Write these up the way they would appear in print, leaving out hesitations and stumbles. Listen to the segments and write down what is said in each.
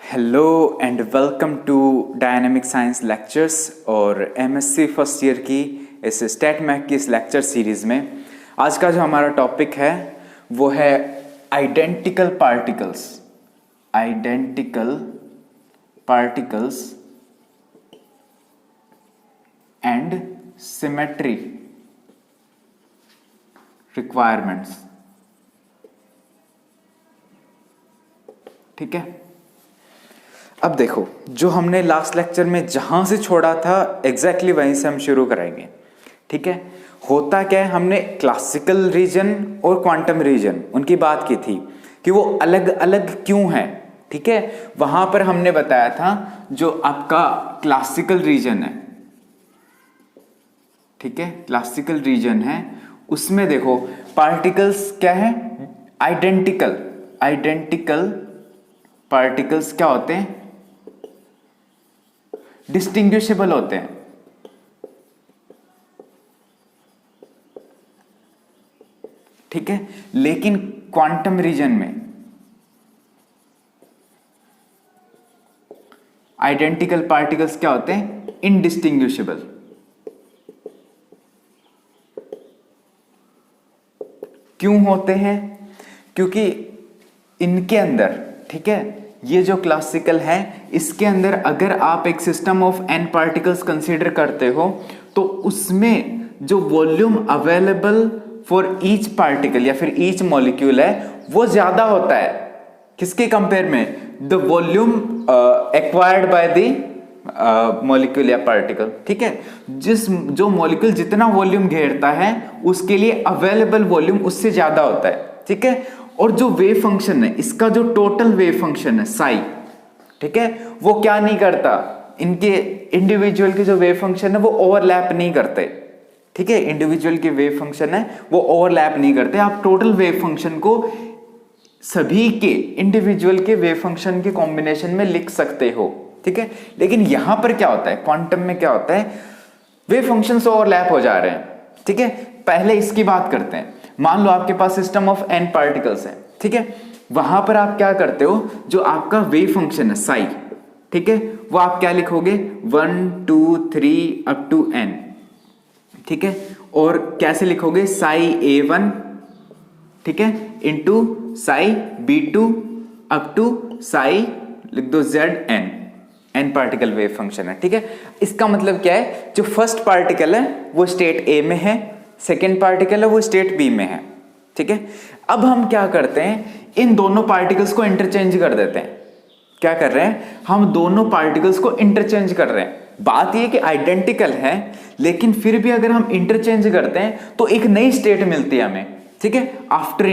Hello and welcome to dynamic science lectures और MSc first year की इस stat Mac की इस लेक्चर सीरीज में आज का जो हमारा टॉपिक है वो है identical particles and symmetry requirements. ठीक है, अब देखो जो हमने लास्ट लेक्चर में जहां से छोड़ा था एग्जैक्टली वहीं से हम शुरू कराएंगे। ठीक है, होता क्या है, हमने क्लासिकल रीजन और क्वांटम रीजन उनकी बात की थी कि वो अलग अलग क्यों हैं। ठीक है, वहां पर हमने बताया था जो आपका क्लासिकल रीजन है, ठीक है, क्लासिकल रीजन है, उसमें देखो पार्टिकल्स क्या है, आइडेंटिकल पार्टिकल्स क्या होते हैं, डिस्टिंग्विशेबल होते हैं। ठीक है, लेकिन क्वांटम रीजन में आइडेंटिकल पार्टिकल्स क्या होते हैं, इनडिस्टिंग्विशेबल। क्यों होते हैं? क्योंकि इनके अंदर, ठीक है, ये जो क्लासिकल है इसके अंदर अगर आप एक system of N particles consider करते हो तो उसमें जो volume available for each particle या फिर ईच मॉलिक्यूल है वो ज्यादा होता है। किसके कंपेयर में? The volume acquired by the molecule या पार्टिकल। ठीक है, जो मॉलिक्यूल जितना वॉल्यूम घेरता है उसके लिए अवेलेबल वॉल्यूम उससे ज्यादा होता है। ठीक है, और जो वेव फंक्शन है, इसका जो टोटल वेव फंक्शन है साई, ठीक है, वो क्या नहीं करता, इनके इंडिविजुअल के जो वेव फंक्शन है वो ओवरलैप नहीं करते। ठीक है, इंडिविजुअल के वेव फंक्शन है वो ओवरलैप नहीं करते। आप टोटल वेव फंक्शन को सभी के इंडिविजुअल के वेव फंक्शन के कॉम्बिनेशन में लिख सकते हो। ठीक है, लेकिन यहां पर क्या होता है, क्वांटम में क्या होता है, वेव फंक्शंस ओवरलैप हो जा रहे हैं। ठीक है, पहले इसकी बात करते हैं। मान लो आपके पास सिस्टम ऑफ एन पार्टिकल्स है, ठीक है, वहां पर आप क्या करते हो, जो आपका वेव फंक्शन है साई, ठीक है, वो आप क्या लिखोगे, 1 2 3 अप टू एन। ठीक है, और कैसे लिखोगे, साई A1, ठीक है, into psi B2 up to psi लिख दो ZN, N particle wave function है। ठीक है, इसका मतलब क्या है, जो फर्स्ट पार्टिकल है वो स्टेट A में है, सेकेंड पार्टिकल है वो स्टेट बी में है। ठीक है, अब हम क्या करते हैं, इन दोनों पार्टिकल्स को इंटरचेंज कर देते हैं। क्या कर रहे हैं, हम दोनों पार्टिकल्स को इंटरचेंज कर रहे हैं। बात यह कि आइडेंटिकल है लेकिन फिर भी अगर हम इंटरचेंज करते हैं तो एक नई स्टेट मिलती है हमें। ठीक है, आफ्टर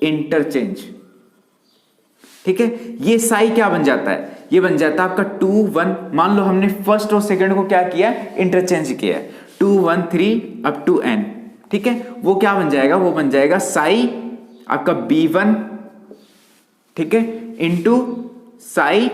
इंटरचेंज। ठीक है, ये साई क्या बन जाता है, ये बन जाता है आपका 2 1। मान लो हमने फर्स्ट और सेकंड को क्या किया, इंटरचेंज किया, 2 1 3 अप टू एन। ठीक है, वो क्या बन जाएगा, वो बन जाएगा साई आपका B1, ठीक है, इंटू साई,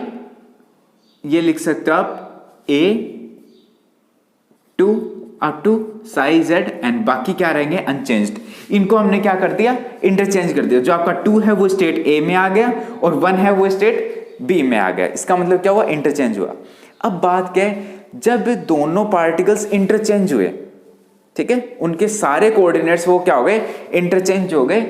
ये लिख सकते हो आप A2 up to Sai ZN। बाकी क्या रहेंगे, अनचेंज्ड। इनको हमने क्या कर दिया, इंटरचेंज कर दिया। जो आपका 2 है वो स्टेट A में आ गया और 1 है वो स्टेट B में आ गया। इसका मतलब क्या हुआ, इंटरचेंज हुआ। अब बात क्या है, जब दोनों पार्टिकल्स इंटरचेंज हुए, ठीक है, उनके सारे कोऑर्डिनेट्स वो क्या हो गए, इंटरचेंज हो गए,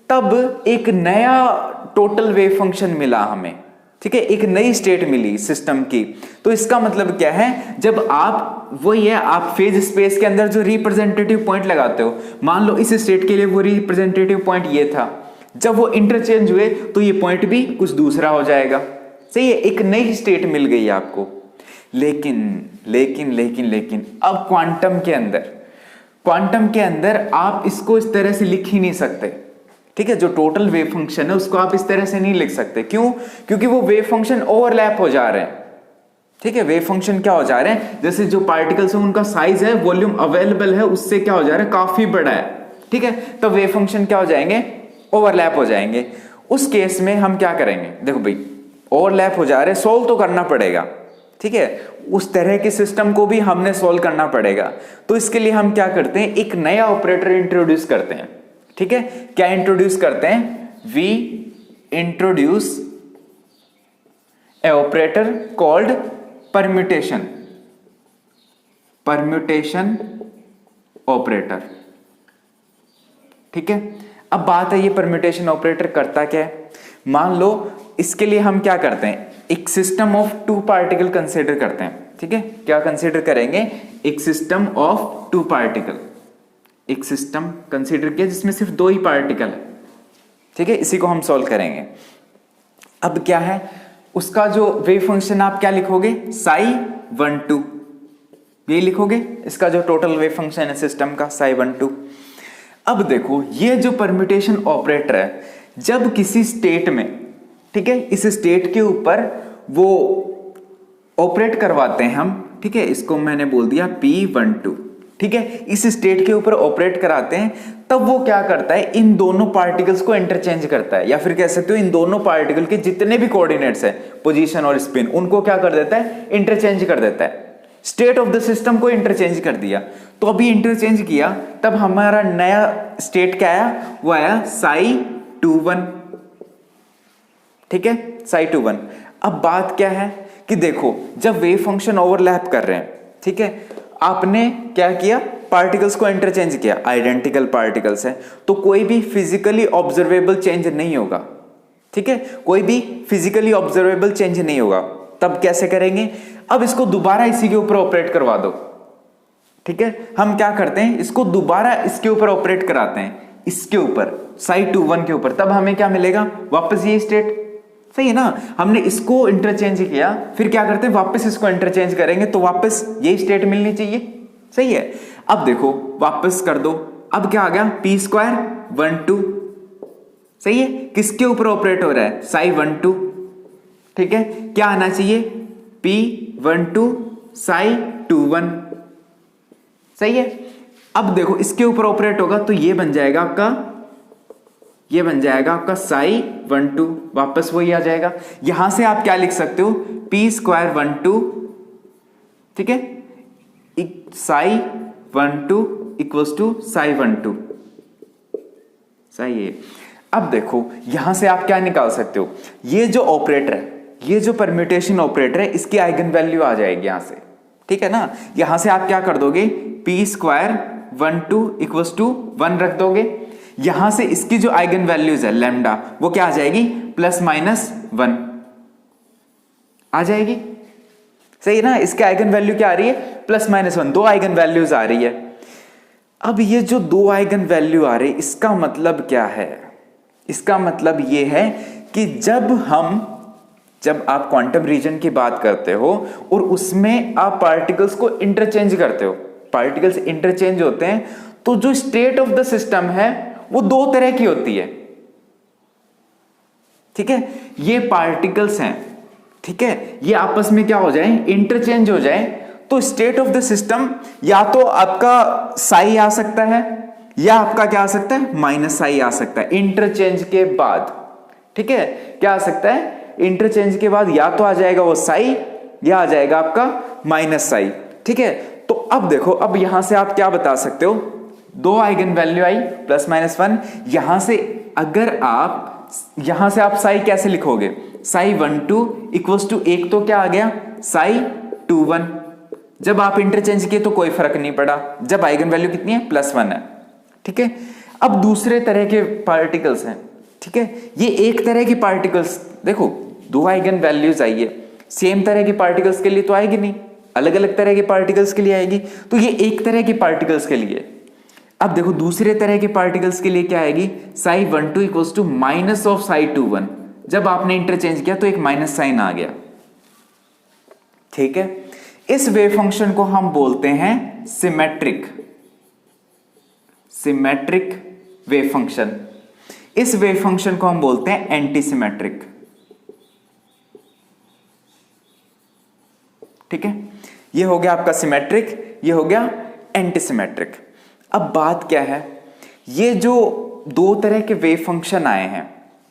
तब एक नया टोटल वेव फंक्शन मिला हमें। ठीक है, एक नई स्टेट मिली सिस्टम की। तो इसका मतलब क्या है, जब आप वही है, आप फेज स्पेस के अंदर जो रिप्रेजेंटेटिव पॉइंट लगाते हो, मान लो इस स्टेट के लिए वो रिप्रेजेंटेटिव पॉइंट ये था, जब वो इंटरचेंज हुए तो ये पॉइंट भी कुछ दूसरा हो जाएगा। सही है, एक नई स्टेट मिल गई आपको। लेकिन अब क्वांटम के अंदर आप इसको इस तरह से लिख ही नहीं सकते। ठीक है, जो टोटल वेव फंक्शन है उसको आप इस तरह से नहीं लिख सकते। क्यों? क्योंकि वो वेव फंक्शन ओवरलैप हो जा रहे हैं। ठीक है, वेव फंक्शन क्या हो जा रहे हैं, जैसे जो पार्टिकल्स है उनका साइज है, वॉल्यूम अवेलेबल है, उससे क्या हो जा रहा है, काफी बड़ा है। ठीक है, तो वेव फंक्शन क्या हो जाएंगे, ओवरलैप हो जाएंगे। उस केस में हम क्या करेंगे, देखो भाई ओवरलैप हो जा रहे, सोल्व तो करना पड़ेगा। ठीक है, उस तरह के सिस्टम को भी हमने सॉल्व करना पड़ेगा। तो इसके लिए हम क्या करते हैं, एक नया ऑपरेटर इंट्रोड्यूस करते हैं। ठीक है, क्या इंट्रोड्यूस करते हैं, we introduce a operator called permutation, permutation operator. ठीक है, अब बात है ये परम्यूटेशन ऑपरेटर करता क्या है। मान लो इसके लिए हम क्या करते हैं, एक system of two particle consider करते हैं। ठीक है, क्या कंसीडर करेंगे, एक सिस्टम ऑफ टू पार्टिकल, एक सिस्टम कंसीडर किया जिसमें सिर्फ दो ही पार्टिकल है। ठीक है, इसी को हम सॉल्व करेंगे। अब क्या है, उसका जो वेव फंक्शन आप क्या लिखोगे, साई 1 2, ये लिखोगे, इसका जो टोटल वेव फंक्शन है सिस्टम का, साई 1 2। अब देखो ये जो परम्यूटेशन ऑपरेटर है, जब किसी स्टेट में, ठीक है, इस स्टेट के ऊपर वो ऑपरेट करवाते हैं हम। ठीक है, इसको मैंने बोल दिया P12। ठीक है, इस स्टेट के ऊपर ऑपरेट कराते हैं, तब वो क्या करता है, इन दोनों पार्टिकल्स को इंटरचेंज करता है, या फिर कह सकते हो इन दोनों पार्टिकल के जितने भी कोऑर्डिनेट्स है, पोजीशन और स्पिन, उनको क्या कर देता है, इंटरचेंज कर देता है। स्टेट ऑफ द सिस्टम को इंटरचेंज कर दिया। तो अभी इंटरचेंज किया, तब हमारा नया स्टेट क्या आया, वो आया साई 2 1। ठीक है, साई 2 1। अब बात क्या है कि देखो, जब वेव फंक्शन ओवरलैप कर रहे हैं, ठीक है, आपने क्या किया, पार्टिकल्स को इंटरचेंज किया, आइडेंटिकल पार्टिकल्स है, तो कोई भी फिजिकली ऑब्जर्वेबल चेंज नहीं होगा। ठीक है, कोई भी फिजिकली ऑब्जर्वेबल चेंज नहीं होगा। तब कैसे करेंगे, अब इसको दोबारा इसी के ऊपर ऑपरेट करवा दो। ठीक है, हम क्या करते हैं, इसको दोबारा इसके ऊपर ऑपरेट कराते हैं, इसके ऊपर साई 2 1 के ऊपर। तब हमें क्या मिलेगा, वापस ये स्टेट। सही है ना, हमने इसको इंटरचेंज किया, फिर क्या करते हैं, वापस इसको इंटरचेंज करेंगे, तो वापस यही स्टेट मिलनी चाहिए। सही है, अब देखो वापस कर दो, अब क्या आ गया, P² 1 2। सही है, किसके ऊपर ऑपरेट हो रहा है, साई 1 2। ठीक है, क्या आना चाहिए, P12 साई 2 1। सही है, अब देखो इसके ऊपर ऑपरेट होगा, तो ये बन जाएगा आपका, ये बन जाएगा आपका साई 1 2, वापस वही आ जाएगा। यहां से आप क्या लिख सकते हो, P² 1 2। ठीक है, साई 1 2 इक्वल्स टू साई 1 2। सही है, अब देखो यहां से आप क्या निकाल सकते हो, ये जो ऑपरेटर है, ये जो परम्यूटेशन ऑपरेटर है, इसकी आइगन वैल्यू आ जाएगी यहां से। ठीक है ना, यहां से आप क्या कर दोगे, P² 1 2 इक्वल्स टू 1 रख दोगे। यहां से इसकी जो आइगन वैल्यूज है लैम्डा, वो क्या आ जाएगी, +-1 आ जाएगी। सही है ना, इसके आइगन वैल्यू क्या आ रही है, +-1, दो आइगन वैल्यूज आ रही है। अब ये जो दो आइगन वैल्यू आ रही है, इसका मतलब क्या है, इसका मतलब ये है कि जब आप क्वांटम रीजन की बात करते हो और उसमें आप पार्टिकल्स को इंटरचेंज करते हो, पार्टिकल्स इंटरचेंज होते हैं, तो जो स्टेट ऑफ द सिस्टम है वो दो तरह की होती है। ठीक है, ये पार्टिकल्स हैं, ठीक है, ये आपस में क्या हो जाए, इंटरचेंज हो जाए, तो स्टेट ऑफ द सिस्टम या तो आपका साई आ सकता है, या आपका क्या आ सकता है, माइनस साई आ सकता है इंटरचेंज के बाद। ठीक है, क्या आ सकता है, इंटरचेंज के बाद या तो आ जाएगा वो साई, या आ जाएगा आपका माइनस साई। ठीक है, तो अब देखो, अब यहां से आप क्या बता सकते हो, दो आइगन वैल्यू आई, +-1। यहां से अगर आप, यहां से आप साई कैसे लिखोगे, साई 1 2 इक्वल्स टू, एक तो क्या आ गया, साई 2 1। जब आप इंटरचेंज किए तो कोई फर्क नहीं पड़ा, जब आइगन वैल्यू कितनी है, +1 है। ठीक है, अब दूसरे तरह के पार्टिकल्स हैं। ठीक है, ये एक तरह की पार्टिकल्स, देखो दो आइगन वैल्यूज आई है, सेम तरह के पार्टिकल्स के लिए तो आएगी नहीं, अलग अलग तरह के पार्टिकल्स के लिए आएगी, तो ये एक तरह के पार्टिकल्स के लिए। अब देखो दूसरे तरह के पार्टिकल्स के लिए क्या आएगी, psi 1 2 equals to minus of psi 2 1। जब आपने इंटरचेंज किया तो एक माइनस साइन आ गया। ठीक है, इस वेव फंक्शन को हम बोलते हैं सिमेट्रिक, सिमेट्रिक वेव फंक्शन। इस वेव फंक्शन को हम बोलते हैं एंटी सिमेट्रिक। ठीक है, ये हो गया आपका सिमेट्रिक, ये हो गया एंटी सिमेट्रिक। अब बात क्या है, ये जो दो तरह के वेव फंक्शन आए हैं,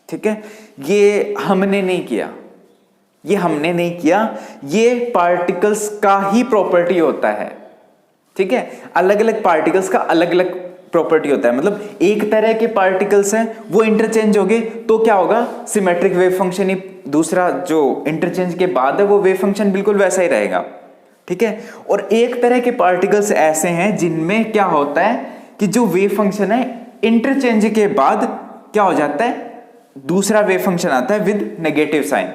ठीक है, ये हमने नहीं किया, ये हमने नहीं किया, ये पार्टिकल्स का ही प्रॉपर्टी होता है, ठीक है। अलग अलग पार्टिकल्स का अलग अलग प्रॉपर्टी होता है, मतलब एक तरह के पार्टिकल्स हैं वो इंटरचेंज हो गए तो क्या होगा, सिमेट्रिक वेव फंक्शन ही, दूसरा जो इंटरचेंज के बाद है वो वेव फंक्शन बिल्कुल वैसा ही रहेगा, ठीक है। और एक तरह के पार्टिकल्स ऐसे हैं जिनमें क्या होता है कि जो वेव फंक्शन है इंटरचेंज के बाद क्या हो जाता है, दूसरा वेव फंक्शन आता है विद नेगेटिव साइन,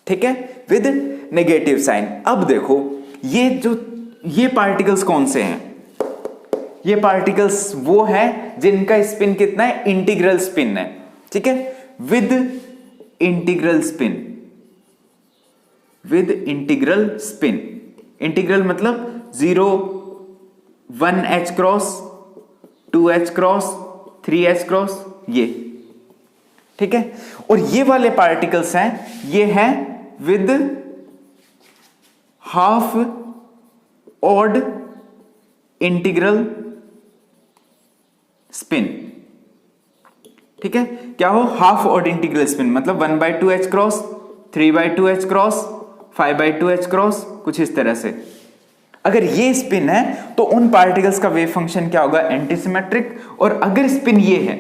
ठीक है, विद नेगेटिव साइन। अब देखो ये पार्टिकल्स कौन से हैं, ये पार्टिकल्स वो हैं जिनका स्पिन कितना है, इंटीग्रल स्पिन है, ठीक है, with integral spin, with integral spin. Integral मतलब 0 1h cross 2h cross 3h cross, ये ठीक है। और ये वाले पार्टिकल्स हैं, ये हैं with half odd integral spin, ठीक है। क्या हो, हाफ ऑड इंटीग्रल स्पिन, मतलब 1/2h cross 3/2h cross 5/2h cross, कुछ इस तरह से। अगर ये स्पिन है तो उन पार्टिकल्स का वेव फंक्शन क्या होगा, एंटीसिमेट्रिक। और अगर स्पिन ये है,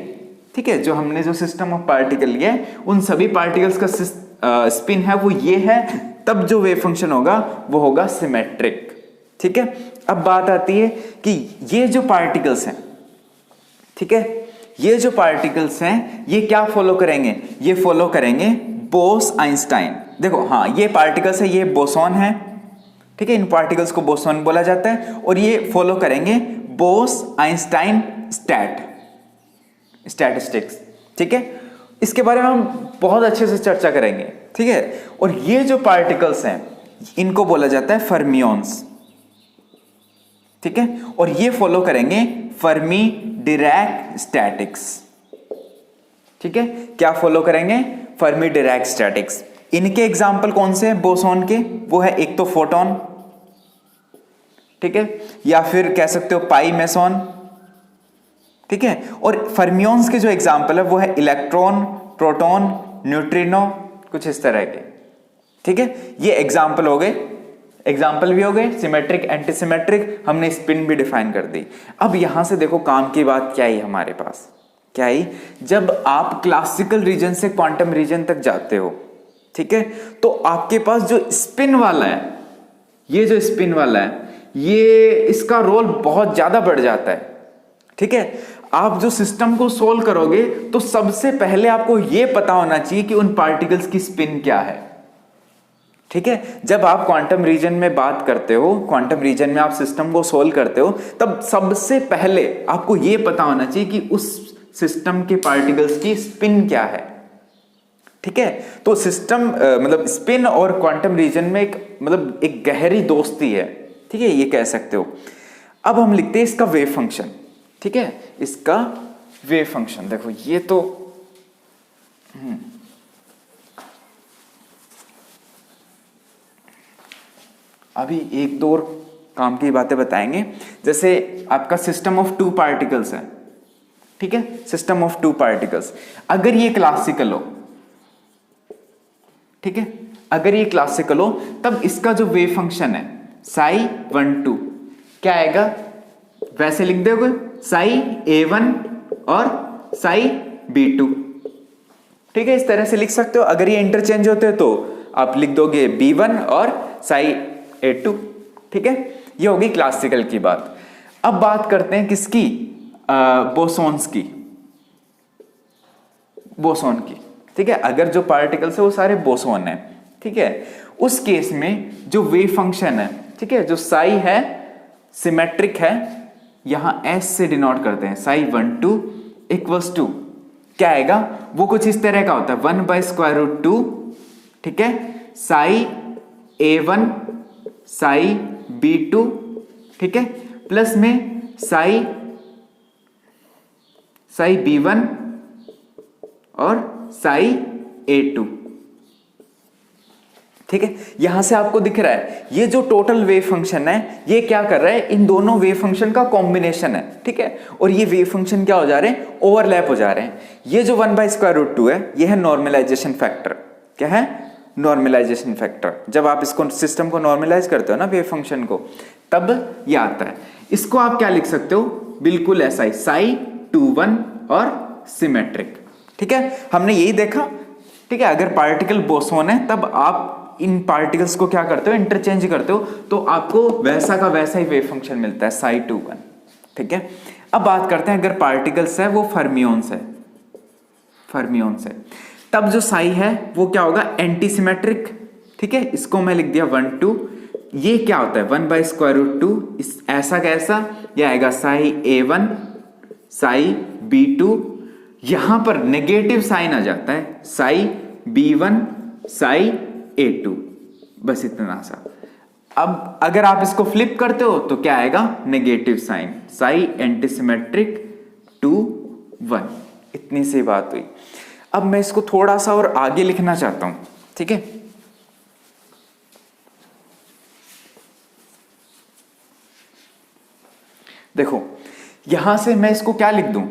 ठीक है, जो हमने जो सिस्टम ऑफ पार्टिकल लिया है उन सभी पार्टिकल्स का स्पिन है वो ये है, तब जो वेव फंक्शन होगा वो होगा सिमेट्रिक, ठीक है। अब बात आती है कि ये जो पार्टिकल्स हैं, ठीक है, ये जो पार्टिकल्स हैं ये क्या फॉलो करेंगे, ये फॉलो करेंगे बोस आइंस्टाइन। देखो हाँ, ये पार्टिकल्स है, ये बोसॉन है, ठीक है, इन पार्टिकल्स को बोसॉन बोला जाता है। और ये फॉलो करेंगे बोस आइंस्टाइन स्टैटिस्टिक्स, ठीक है। इसके बारे में हम बहुत अच्छे से चर्चा करेंगे, ठीक है। और ये जो पार्टिकल्स हैं इनको बोला जाता है फर्मियंस, ठीक है। और ये फॉलो करेंगे फर्मी डिरैक स्टैटिक्स, ठीक है। क्या फॉलो करेंगे, फर्मी डिरैक स्टैटिक्स। इनके एग्जाम्पल कौन से हैं बोसॉन के, वो है एक तो फोटोन, ठीक है, या फिर कह सकते हो पाई मेसॉन, ठीक है। और फर्मियंस के जो एग्जाम्पल है वो है इलेक्ट्रॉन, प्रोटॉन, न्यूट्रिनो, कुछ इस तरह के, ठीक है। ये एग्जाम्पल हो गए, एग्जाम्पल भी हो गए, सिमेट्रिक एंटीसिमेट्रिक, हमने स्पिन भी डिफाइन कर दी। अब यहां से देखो काम की बात क्या है हमारे पास, क्या है, जब आप क्लासिकल रीजन से क्वांटम रीजन तक जाते हो, ठीक है, तो आपके पास जो स्पिन वाला है, ये जो स्पिन वाला है, ये इसका रोल बहुत ज्यादा बढ़ जाता है, ठीक है। आप जो सिस्टम को सोल्व करोगे तो सबसे पहले आपको यह पता होना चाहिए कि उन पार्टिकल्स की स्पिन क्या है, ठीक है। जब आप क्वांटम रीजन में बात करते हो, क्वांटम रीजन में आप सिस्टम को सोल्व करते हो, तब सबसे पहले आपको यह पता होना चाहिए कि उस सिस्टम के पार्टिकल्स की स्पिन क्या है, ठीक है। तो सिस्टम मतलब स्पिन और क्वांटम रीजन में एक गहरी दोस्ती है, ठीक है, ये कह सकते हो। अब हम लिखते हैं इसका वेव फंक्शन, ठीक है, इसका वेव फंक्शन। देखो ये तो अभी एक दो और काम की बातें बताएंगे। जैसे आपका सिस्टम ऑफ टू पार्टिकल्स है, ठीक है, सिस्टम ऑफ टू पार्टिकल्स, अगर ये क्लासिकल हो, ठीक है, अगर ये क्लासिकल हो तब इसका जो वेव फंक्शन है साई 1 2 क्या आएगा, वैसे लिख दोगे साई A1 और साई B2, ठीक है, इस तरह से लिख सकते हो। अगर ये इंटरचेंज होते तो आप लिख दोगे B1 और साई A2, ठीक है। ये होगी क्लासिकल की बात। अब बात करते हैं किसकी, बोसॉन्स की, बोसॉन की, ठीक है। अगर जो पार्टिकल्स है वो सारे बोसॉन है, ठीक है, उस केस में जो वेव फंक्शन है, ठीक है, जो साई है सिमेट्रिक है, यहां S से डिनोट करते हैं, साई 1 2 इक्वल्स टू क्या आएगा, वो कुछ इस तरह का होता है 1/√2, ठीक है, साई A1 साई B2, ठीक है, प्लस में साई B1 और साई A2, ठीक है। यहां से आपको दिख रहा है ये जो टोटल वेव फंक्शन है ये क्या कर रहा है, इन दोनों वेव फंक्शन का कॉम्बिनेशन है, ठीक है। और ये वेव फंक्शन क्या हो जा रहे हैं, ओवरलैप हो जा रहे हैं। ये जो 1/√2 है ये है नॉर्मलाइजेशन फैक्टर, क्या है, नॉर्मलाइजेशन फैक्टर। जब आप इसको सिस्टम को नॉर्मलाइज करते हो ना वेव फंक्शन को, तब ये आता है। इसको आप क्या लिख सकते हो, बिल्कुल ऐसा ही, साई 2 1 और सिमेट्रिक। ठीक है, हमने यही देखा। ठीक है, अगर पार्टिकल बोसोन है तब आप इन पार्टिकल्स को क्या करते हो, इंटरचेंज करते हो, तो आपको वैसा का वैसा ही वेव फंक्शन मिलता है, साई 2 1। ठीक है, अब बात करते हैं अगर पार्टिकल्स है वो फर्मियोन्स है, फर्मियोन्स है, तब जो साई है वो क्या होगा, एंटी सिमेट्रिक। ठीक है, इसको मैं लिख दिया 1 2। ये क्या होता है 1/√2, इस ऐसा कैसा, ये आएगा साई A1 साई B2, यहां पर नेगेटिव साइन आ जाता है, साई B1 साई A2, बस इतना सा। अब अगर आप इसको फ्लिप करते हो तो क्या आएगा, नेगेटिव साइन, साई एंटीसिमेट्रिक 2 1। इतनी सी बात हुई। अब मैं इसको थोड़ा सा और आगे लिखना चाहता हूं। ठीक है, देखो यहां से मैं इसको क्या लिख दूं,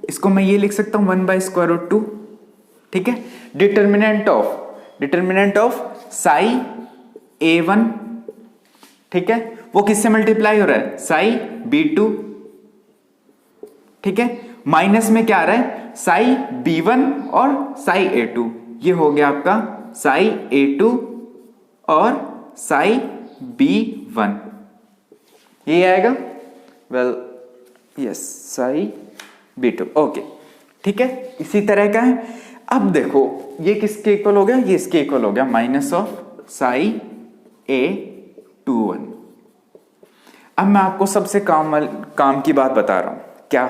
इसको मैं ये लिख सकता हूं 1/√2। ठीक है, डिटर्मिनेंट ऑफ साई A1, ठीक है, वो किससे मल्टीप्लाई हो रहा है, साई B2। ठीक है, माइनस में क्या आ रहा है, साई B1 और साई A2, ये हो गया आपका साई A2 और साई B1, ये आएगा, well yes, Sai B2। Okay, ठीक है, इसी तरह का है। अब देखो ये किसके इक्वल हो गया, ये इसके इक्वल हो गया, माइनस ऑफ साई A21। अब मैं आपको सबसे काम की बात बता रहा हूं, क्या,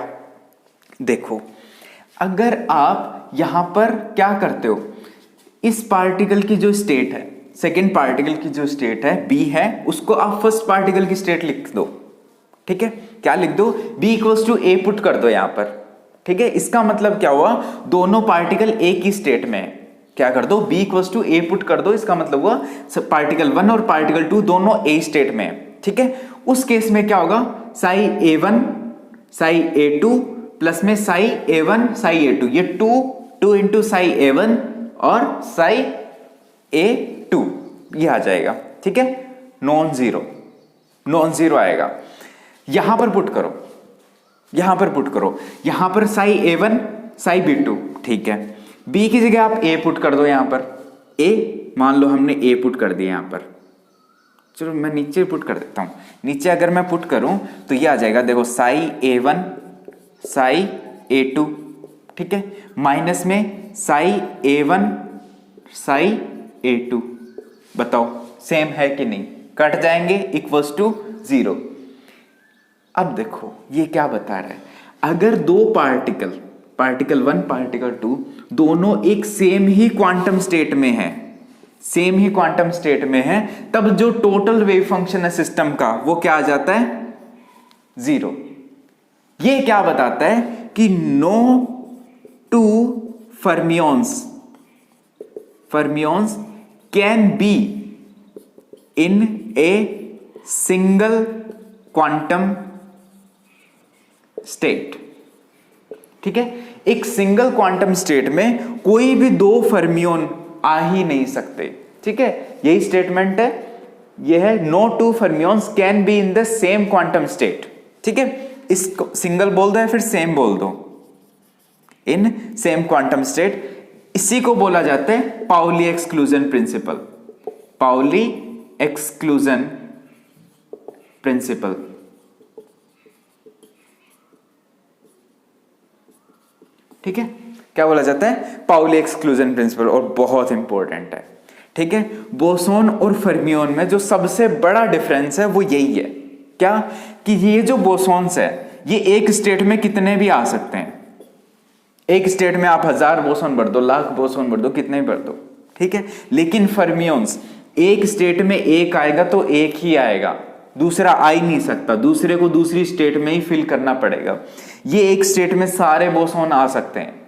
देखो अगर आप यहां पर क्या करते हो, इस पार्टिकल की जो स्टेट है, सेकेंड पार्टिकल की जो स्टेट है B है, उसको आप फर्स्ट पार्टिकल की स्टेट लिख दो। ठीक है, क्या लिख दो, B = A पुट कर दो यहां पर। ठीक है, इसका मतलब क्या हुआ, दोनों पार्टिकल एक ही स्टेट में है, क्या कर दो, B = A पुट कर दो, इसका मतलब हुआ पार्टिकल 1 और पार्टिकल 2 दोनों A स्टेट में है। ठीक है, उस केस में क्या होगा, Sai A1 Sai A2 plus में साई A1 साई A2, ये 2 इंटू साई A1 और साई A2 ये आ जाएगा। ठीक है, नॉन जीरो आएगा। यहां पर पुट करो, यहां पर साई A1 साई B2। ठीक है, B की जगह आप A पुट कर दो, यहां पर A, मान लो हमने A पुट कर दिया यहां पर। चलो मैं नीचे पुट कर देता हूं, नीचे अगर मैं पुट करूं तो ये आ जाएगा, देखो साई A1 साई A2। ठीक है, माइनस में साई A1 साई A2, बताओ सेम है कि नहीं, कट जाएंगे, इक्वल्स टू 0। अब देखो ये क्या बता रहा है, अगर दो पार्टिकल 1 पार्टिकल 2 दोनों एक सेम ही क्वांटम स्टेट में है, तब जो टोटल वेव फंक्शन है सिस्टम का वो क्या आ जाता है, 0। ये क्या बताता है कि no two fermions can be in a single quantum state. ठीक है, एक सिंगल क्वांटम स्टेट में कोई भी दो फर्मियोन आ ही नहीं सकते। ठीक है, यही स्टेटमेंट है, यह है no two fermions can be in the same quantum state. ठीक है, इसको सिंगल बोल दो या फिर सेम बोल दो, इन सेम क्वांटम स्टेट, इसी को बोला जाता है पाउली एक्सक्लूजन प्रिंसिपल। ठीक है, क्या बोला जाता है, पाउली एक्सक्लूजन प्रिंसिपल, और बहुत इंपॉर्टेंट है। ठीक है, बोसोन और फर्मियोन में जो सबसे बड़ा डिफरेंस है वो यही है, क्या, कि ये जो बोसोन्स है ये एक स्टेट में कितने भी आ सकते हैं, एक स्टेट में आप 1000 बोसोन भर दो, लाख बोसोन भर दो, कितने भर दो। ठीक है, लेकिन फर्मियोन्स एक स्टेट में एक आएगा तो एक ही आएगा, दूसरा आ ही नहीं सकता, दूसरे को दूसरी स्टेट में ही फिल करना पड़ेगा। ये एक स्टेट में सारे बोसोन आ सकते हैं।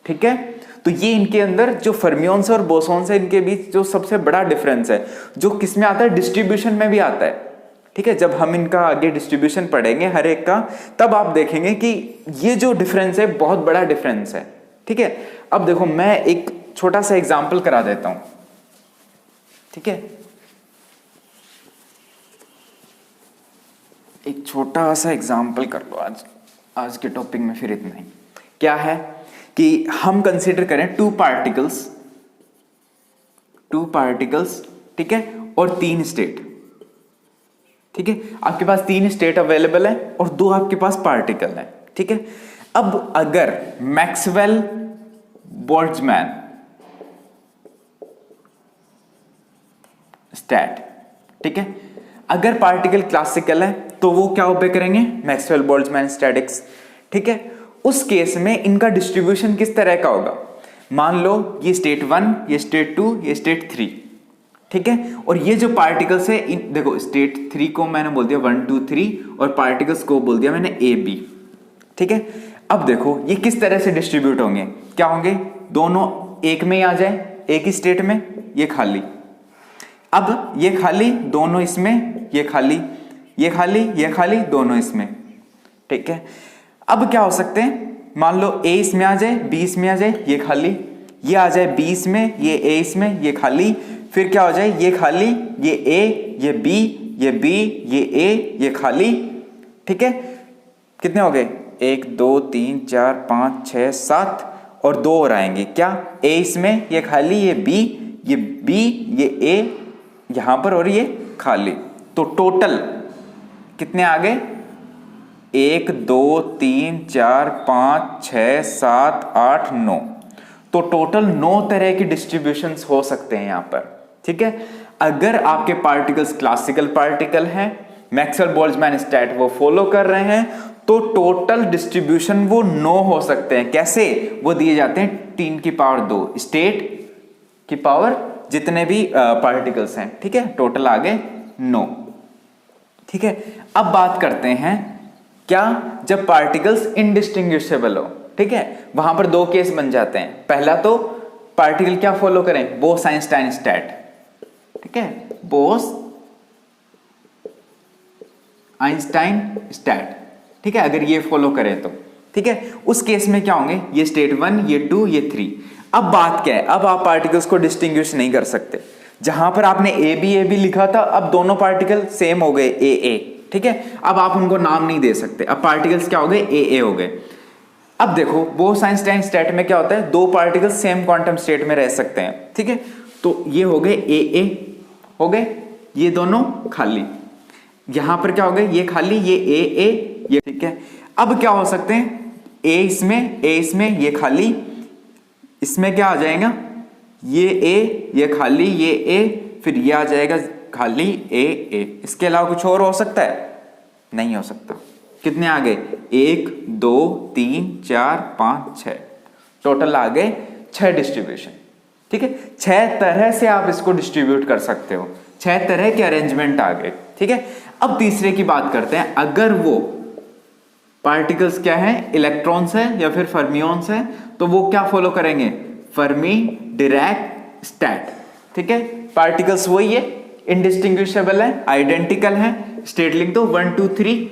ठीक है, तो ये इनके अंदर जो फर्मियोन्स और बोसोन्स है इनके बीच जो सबसे बड़ा डिफरेंस है, जो किसमें आता है, डिस्ट्रीब्यूशन में भी आता है। ठीक है, जब हम इनका आगे डिस्ट्रीब्यूशन पढ़ेंगे हर एक का, तब आप देखेंगे कि ये जो डिफरेंस है बहुत बड़ा डिफरेंस है। ठीक है, अब देखो मैं एक छोटा सा एग्जाम्पल करा देता हूं। ठीक है, एक छोटा सा एग्जाम्पल कर लो आज के टॉपिक में, फिर इतना ही। क्या है कि हम कंसीडर करें टू पार्टिकल्स, ठीक है, और 3 स्टेट, ठीक है। आपके पास 3 स्टेट अवेलेबल है और 2 आपके पास पार्टिकल है, ठीक है। अब अगर मैक्सवेल बोल्ट्जमैन स्टैट, ठीक है, अगर पार्टिकल क्लासिकल है तो वो क्या ओबे करेंगे, मैक्सवेल बोल्ट्जमैन स्टैटिक्स, ठीक है। उस केस में इनका डिस्ट्रीब्यूशन किस तरह का होगा, मान लो ये स्टेट 1, ये स्टेट 2, ये स्टेट 3, ठीक है। और ये जो पार्टिकल्स है, देखो स्टेट 3 को मैंने बोल दिया 1 2 3 और पार्टिकल्स को बोल दिया मैंने ए बी, ठीक है। अब देखो ये किस तरह से डिस्ट्रीब्यूट होंगे, क्या होंगे, दोनों एक में ही आ जाए, एक ही स्टेट में, ये खाली, अब ये खाली, दोनों इसमें, ये खाली, ये खाली, ये खाली, दोनों इसमें, ठीक है। अब क्या हो सकते हैं, मान लो ए इसमें आ जाए, बी इसमें आ जाए, ये खाली, ये आ जाए बी इसमें, ये ए इसमें, ये खाली, फिर क्या हो जाए, ये खाली, ये ए, ये बी, ये बी, ये ए, ये खाली, ठीक है। कितने हो गए, 1 2 3 4 5 6 7 और 2 और आएंगे, क्या, ए इसमें, ये खाली, ये बी, ये ए यहां पर और ये खाली, तो टोटल कितने आ गए, 1 2 3 4 5 6 7 8 9, तो टोटल 9 तरह की डिस्ट्रीब्यूशंस हो सकते हैं यहां पर, ठीक है। अगर आपके पार्टिकल्स क्लासिकल पार्टिकल हैं, मैक्सवेल बोल्ट्जमैन स्टैट वो फॉलो कर रहे हैं, तो टोटल डिस्ट्रीब्यूशन वो 9 हो सकते हैं। कैसे, वो दिए जाते हैं 3 की पावर 2 स्टेट की पावर जितने भी पार्टिकल्स हैं, ठीक है, टोटल आ गए 9, ठीक है। अब बात करते हैं क्या, जब पार्टिकल्स इनडिस्टिंग्विशेबल हो, ठीक है, वहां पर 2 केस बन जाते हैं। पहला तो पार्टिकल क्या फॉलो करें, बोस आइंस्टाइन स्टैट, ठीक है, बोस आइंस्टाइन स्टैट, ठीक है, अगर ये फॉलो करें तो, ठीक है। उस केस में क्या होंगे, ये स्टेट 1, ये 2, ये 3। अब बात क्या है, अब आप पार्टिकल्स को डिस्टिंग्विश नहीं कर सकते, जहां पर आपने ए बी लिखा था, अब दोनों पार्टिकल सेम हो गए ए, ठीक है। अब आप उनको नाम नहीं दे सकते, अब पार्टिकल्स क्या हो गए, ए हो गए। अब देखो बोस आइंस्टाइन स्टेट में क्या होता है, 2 पार्टिकल सेम क्वांटम स्टेट में रह सकते हैं, ठीक है। तो ये हो गए ए हो गए, ये दोनों खाली, यहां पर क्या हो गए, ये खाली, ये ए ये, ठीक है। अब क्या हो सकते हैं, ए इसमें ये खाली, इसमें क्या आ जाएगा, ये ए, ये खाली, ये ए, फिर ये आ जाएगा खाली ए। इसके अलावा कुछ और हो सकता है, नहीं हो सकता। कितने आ गए, 1 2 3 4 5 6, टोटल आ गए 6 डिस्ट्रीब्यूशन, ठीक है। 6 तरह से आप इसको डिस्ट्रीब्यूट कर सकते हो, 6 तरह के अरेंजमेंट आ गए, ठीक है। अब तीसरे की बात करते हैं, अगर वो पार्टिकल्स क्या है, इलेक्ट्रॉन्स है या फिर फर्मियंस है, तो वो क्या फॉलो करेंगे, फर्मी डिरैक स्टैट, ठीक है। पार्टिकल्स वही है, इनडिस्टिंग्विशेबल है, आइडेंटिकल है, स्टेट लिख दो 1 2 3,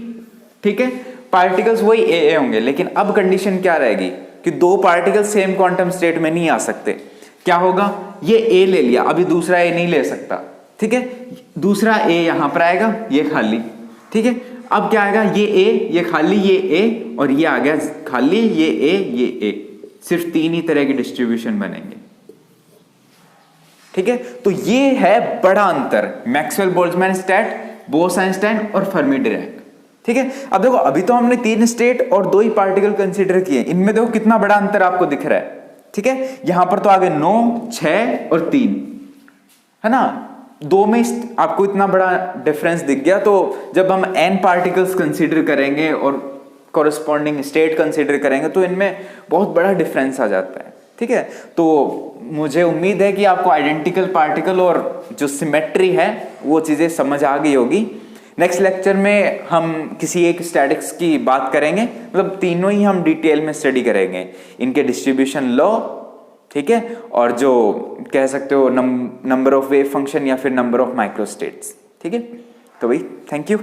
ठीक है। पार्टिकल्स वही ए होंगे, लेकिन अब कंडीशन क्या रहेगी कि 2 पार्टिकल सेम क्वांटम स्टेट में नहीं आ सकते। क्या होगा, ये ए ले लिया, अभी दूसरा ए नहीं ले सकता, ठीक है, दूसरा ए यहां पर आएगा, ये खाली, ठीक है। अब क्या आएगा, ये ए, ये खाली, ये ए, और ये आ गया खाली, ये ए, ये ए, सिर्फ 3 ही तरह के डिस्ट्रीब्यूशन बनेंगे, ठीक है। तो ये है बड़ा अंतर, Maxwell Boltzmann stat, Bose Einstein और फर्मी डिरैक, ठीक है। अब देखो, अभी तो हमने 3 स्टेट और 2 ही पार्टिकल कंसीडर किए, इनमें देखो कितना बड़ा अंतर आपको दिख रहा है, ठीक है। यहां पर तो आगे 9 6 और 3 है ना, 2 में आपको इतना बड़ा डिफरेंस दिख गया। तो जब हम n पार्टिकल्स कंसीडर करेंगे और कॉरेस्पॉन्डिंग स्टेट कंसीडर करेंगे तो इनमें बहुत बड़ा डिफरेंस आ जाता है, ठीक है। तो मुझे उम्मीद है कि आपको आइडेंटिकल पार्टिकल और जो सिमेट्री है वो चीजें समझ आ गई होगी। नेक्स्ट लेक्चर में हम किसी एक स्टैटिक्स की बात करेंगे, मतलब तीनों ही हम डिटेल में स्टडी करेंगे, इनके डिस्ट्रीब्यूशन लॉ, ठीक है, और जो कह सकते हो नंबर ऑफ वेव फंक्शन या फिर नंबर ऑफ माइक्रो स्टेट्स, ठीक है। तो भाई थैंक यू।